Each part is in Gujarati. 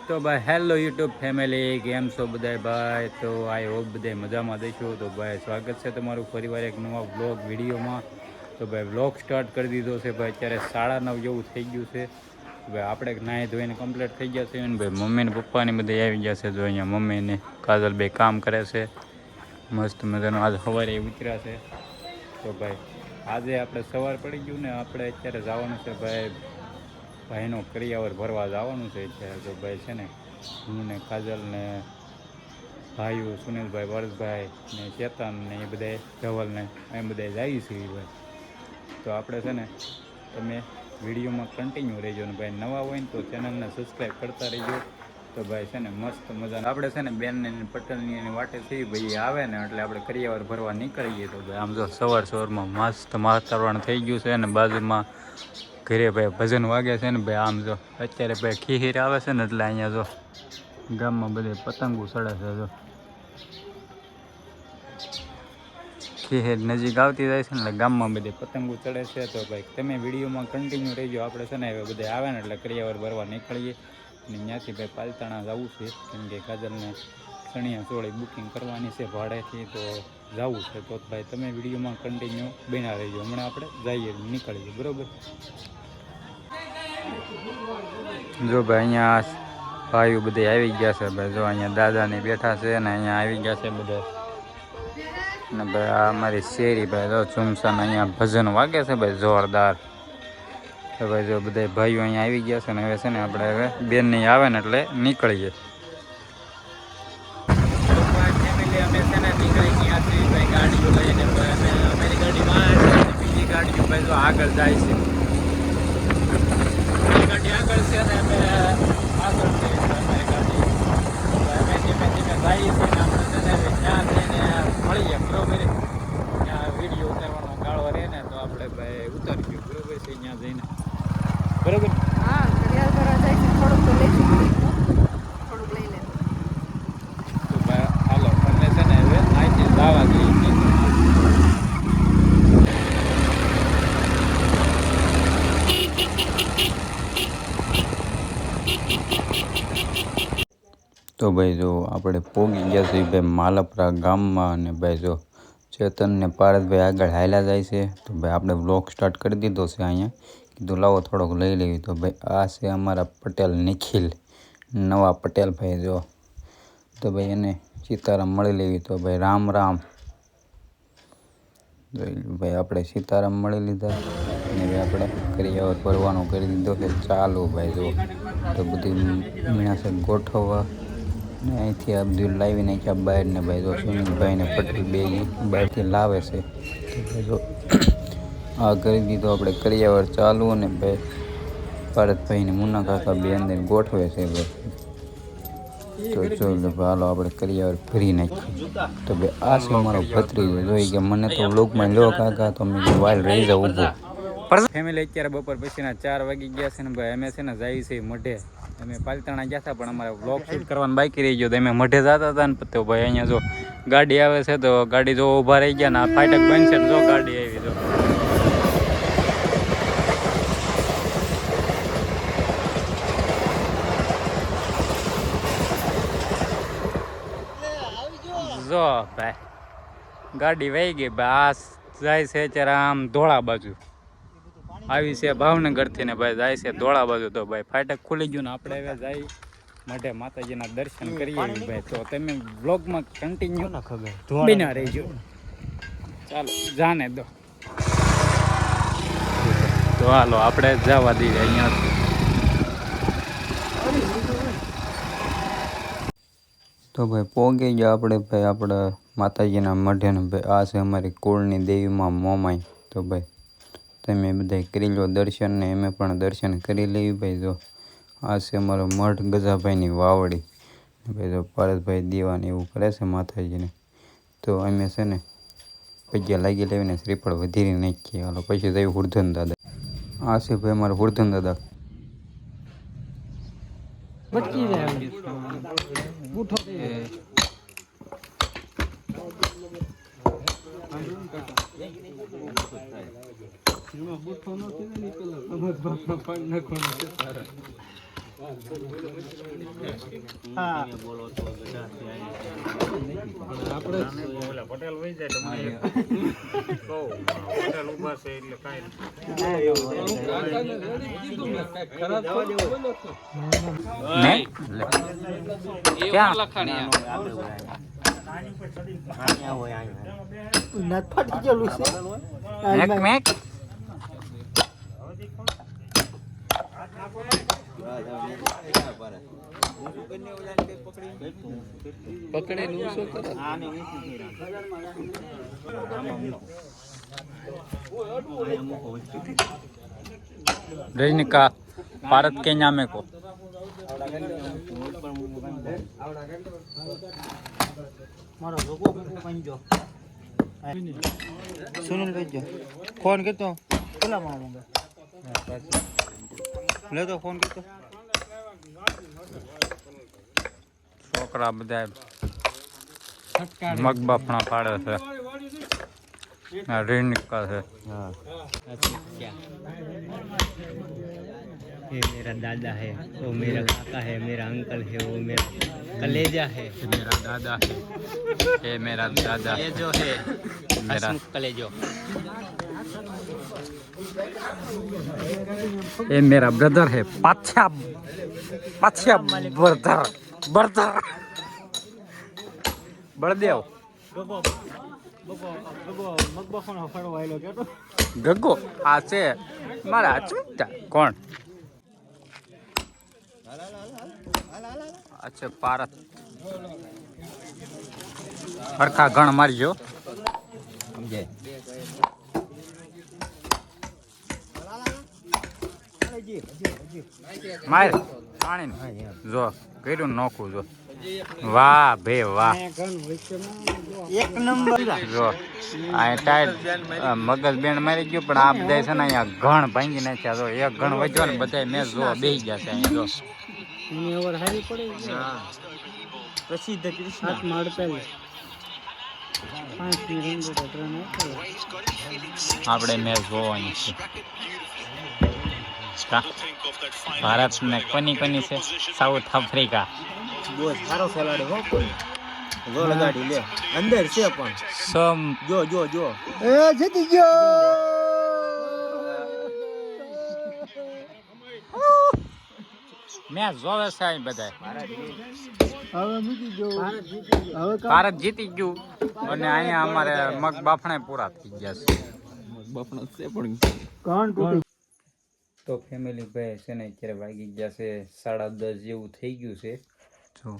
તો ભાઈ હેલો યુટ્યુબ ફેમિલી, કેમ છો બધા ભાઈ? તો આઈ હોપ બધા મજામાં દઈશું. તો ભાઈ સ્વાગત છે તમારું ફરીવાર એક નવા બ્લોગ વિડીયોમાં. તો ભાઈ બ્લોગ સ્ટાર્ટ કરી દીધો છે ભાઈ. અત્યારે 9:30 જેવું થઈ ગયું છે ભાઈ. આપણે નાહી ધોઈને કમ્પ્લીટ થઈ ગયા છે ને ભાઈ. મમ્મી ને પપ્પાની બધા આવી ગયા છે. જો અહીંયા મમ્મીને કાજલ બે કામ કરે છે મસ્ત મજાનું. આજ સવારે ઉતર્યા છે. તો ભાઈ આજે આપણે સવાર પડી ગયું ને આપણે અત્યારે જવાનું છે ભાઈનો કરિયાવર ભરવા જવાનું છે અત્યારે. તો ભાઈ છે ને હું ને કાજલ ને ભાઈઓ સુનિલભાઈ, વર્ષભાઈ ને ચેતન ને એ બધા ધવલ ને એ બધા જઈએ છીએ ભાઈ. તો આપણે છે ને તમે વિડીયોમાં કન્ટિન્યુ રહેજો ને ભાઈ. નવા હોય ને તો ચેનલને સબસ્ક્રાઈબ કરતા રહીજો. તો ભાઈ છે ને મસ્ત મજા આપણે છે ને બેનને પટેલની એની વાટે થઈ ભાઈ આવે ને એટલે આપણે કરિયાવર ભરવા નીકળીએ. તો ભાઈ આમ જો સવારમાં મસ્ત વાતાવરણ થઈ ગયું છે ને બાજુમાં ઘરે ભાઈ ભજન વાગે છે ને ભાઈ. આમ જો અત્યારે ભાઈ ખીહીર આવે છે ને એટલે અહીંયા જો ગામમાં બધે પતંગો ચડે છે. જો ખીહીર નજીક આવતી જાય છે ને એટલે ગામમાં બધે પતંગો ચડે છે. તો ભાઈ તમે વિડીયોમાં કન્ટિન્યુ રહેજો. આપણે છે ને હવે બધે આવે ને એટલે કરિયાવર ભરવા નીકળીએ અને ત્યાંથી ભાઈ પાલતાણા જવું છે કેમ કે કાજલને ચણિયા ચોળી બુકિંગ કરવાની છે ભાડેથી. તો જવું છે તો ભાઈ તમે વિડીયોમાં કન્ટિન્યુ બન્યા રહેજો. હમણાં આપણે જઈએ નીકળીએ બરાબર. જો ભાઈ અહીંયા ભાઈઓ બધે આવી ગયા છે ભાઈ. જો અહીંયા દાદાને બેઠા છે ને અહીંયા આવી ગયા છે બધા ને ભાઈ. આ અમારી શેરી ભાઈ જો ચુમસાન અહીંયા ભજન વાગે છે ભાઈ જોરદાર. તો ભાઈ જો બધા ભાઈઓ અહીંયા આવી ગયા છે ને હવે છે ને આપણે હવે બેન નહીં આવે ને એટલે નીકળીએ. અમે છે ને નીકળી ગયા છીએ ભાઈ ગાડીઓ લઈને. અમારી ગાડીમાં બીજી ગાડીઓ ભાઈ જો આગળ જાય છે. ગાડી આગળ છે ને અમે આગળ જઈએ અમારી ગાડી. અમે ધીમે ધીમે જઈએ છીએ ને આપણે છે ને ત્યાં જઈને મળીએ બરોબર. ત્યાં વિડીયો ઉતારવાનો ગાળો રહે ને તો આપણે ભાઈ ઉતારીએ બરોબર છે ત્યાં જઈને બરોબર. હા ઘડિયાળ કરવા જાય છે થોડુંક તો લઈ થોડુંક લઈ લે. તો ભાઈ હાલો અમે છે ને હવે અહીંથી જવા દઈએ. તો ભાઈ જો આપણે પહોંચી ગયા છીએ ભાઈ માલપરા ગામમાં. અને ભાઈ જો ચેતન ને પારસભાઈ આગળ હાલ્યા જાય છે. તો ભાઈ આપણે બ્લોગ સ્ટાર્ટ કરી દીધો છે અહીંયા. કીધું લાવો થોડોક લઈ લેવી. તો ભાઈ આ છે અમારા પટેલ નિખિલ, નવા પટેલ ભાઈ જો. તો ભાઈ એને સીતારામ મળી લેવી. તો ભાઈ રામ રામ ભાઈ. આપણે સીતારામ મળી લીધા અને ભાઈ આપણે કરિયાવર ભરવાનું કરી દીધો છે ચાલુ ભાઈ જો. તો બધી મીણાશે ગોઠવવા ને અહીંથી આ બધું લાવી નાખ્યા બહાર ને ભાઈ જો સુનિલભાઈ ને પટેલ બે બહારથી લાવે છે. તો ભાઈ જો આ કરી દીધો આપણે કરિયાવર ચાલુ. અને ભાઈ ભારતભાઈને મુન્ના કાકા બે અંદર ગોઠવે છે ભાઈ. તો ચાલો હાલો આપણે કરિયાવર ભરી નાખીએ. તો ભાઈ આ છે મારો ભત્રીજો જોઈ કે મને તો વ્લોગમાં લો કાકા તો મેં વાલ રહી જાવ ઊભો. ફેમિલી અત્યારે બપોર પછીના 4 વાગી ગયા છે ને ભાઈ. અમે છે ને જઈએ છીએ મઢે. અમે પાલતાણા ગયા હતા પણ અમારે વ્લોગ શૂટ કરવાનું બાકી રહી ગયો. તો અમે મઢે જતા હતા ને તો ભાઈ અહીંયા જો ગાડી આવે છે. તો ગાડી જો ઊભા રહી ગયા ને આ ફાટક બંધ છે ને જો ગાડી આવી જો. જો ભાઈ ગાડી વહી ગઈ ભાઈ. આ જાય છે અત્યારે આમ ધોળા બાજુ આવી છે ભાવનગરથી ને ભાઈ જાય છે ધોળા બાજુ. તો ભાઈ ફાટક ખુલી ગયું ને આપણે હવે જઈ મઢે માતાજીના દર્શન કરીએ ભાઈ. તો તમે વ્લોગમાં કન્ટિન્યુ બન્યા રહેજો. ચાલો જાને દો. તો હાલો આપણે જવા દઈએ અહીંયા. તો ભાઈ પહોંચી ગયા આપણે ભાઈ આપણા માતાજીના મઢે ને ભાઈ. આ છે અમારી કુળની દેવીમાં મોમાઈ. તો ભાઈ તમે બધા કરી લો દર્શન ને અમે પણ દર્શન કરી લેવી ભાઈ. જો આ છે અમારો મઢ ગજાભાઈની વાવડી. ભાઈ જો પારસભાઈ દીવાને એવું કરે છે માતાજીને. તો અમે છે ને પગ્યા લાગી લેવીને શ્રીફળ વધીરી નાખીએ. હાલો પછી જઈએ હુરધન દાદા. આ છે ભાઈ અમારા હુરધન દાદા. બચી જાય બૂઠો બૂઠો નથી ને પેલા સમજ બાપા પાડ નાખવાનું છે તારા હા ઓલા પટેલ વહી જાય તમને કહું પટેલ ઊભા છે એટલે કાંઈ ક્યાં નથ ફાટી ગયેલું છે મેક પકડે નું શું કરે रजनी का भारत के नामे को મારો લોકો પંજો સુનિલ ભેજો ફોન કરતો પેલા માં લે તો ફોન કરતો છોકરા બધા મગ બાફણા પાડે છે રેણિકા છે ये मेरा दादा है वो मेरा काका है मेरा अंकल है वो मेरा कलेजा है मेरा दादा है ये मेरा दादा ये जो है मेरा हसमुख कलेजो ये मेरा ब्रदर है पाछा पाछा ब्रदर ब्रदर बड़देव ગગો મગબખનો ફરવા આવેલો કેતો ગગો આ છે મારા ચૂંટા કોણ અચ્છા પારત હરખા ગણ મારજો માર પાણી જો કર્યું નોખું જો વાહ ભે વાહ એક નંબર જો આ ટાઈટ મગજ બેન મારી ગયું પણ આ બધા છે ને અહીંયા ઘણ ભાંગી નાખ્યા જો એક ઘણ વધ્યો ને બધા મેં જો બેસી ગયા છે અહીંયા જો એની ઓવર હારી પડી પ્રસિદ્ધ કૃષ્ણ મારતલ 5 ની રન તો રન આપણે મેચ જોવાની છે ભારત ને કોની કોની છે સાઉથ આફ્રિકા બહુ સારો ખેલાડી હો કોઈ જો લગાડી લે અંદર છે પણ સમ જો જો જો એ જીતી ગયો મેચ જોવે છે અહીં બધા હવે મૂકી ગયો હવે ભારત જીતી ગયું અને અહીંયા અમારે મગ બાફણે પૂરા થઈ ગયા છે બફણો છે પણ કાન તૂટી તો ફેમિલી ભાઈ છે ને અત્યારે વાગી ગયા છે 10:30 જેવું થઈ ગયું છે જો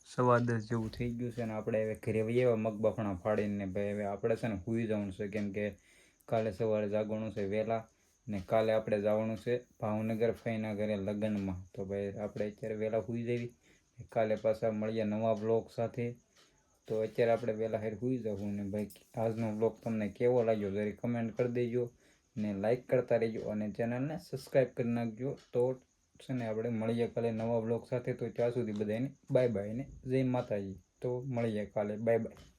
10:15 જેવું થઈ ગયું છે ને આપણે હવે ઘરે એવા મગ બાફણા ફાડીને ભાઈ હવે આપણે છે ને સૂઈ જવાનું છે કેમ કે કાલે સવારે જાગવાનું છે વહેલા ને કાલે આપણે જવાનું છે ભાવનગર ફઈના ઘરે લગ્નમાં તો ભાઈ આપણે અત્યારે વહેલા સૂઈ જવી કાલે પાછા મળીએ નવા બ્લોગ સાથે તો અત્યારે આપણે વહેલા હેર સૂઈ જવું ને ભાઈ આજનો બ્લોગ તમને કેવો લાગ્યો જરી કમેન્ટ કરી દેજો ને લાઈક કરતા રહેજો અને ચેનલને સબસ્ક્રાઈબ કરી નાખજો તો છે ને આપણે મળીએ કાલે નવા બ્લોગ સાથે તો ત્યાં સુધી બધાને બાય બાય ને જય માતાજી તો મળીએ કાલે બાય બાય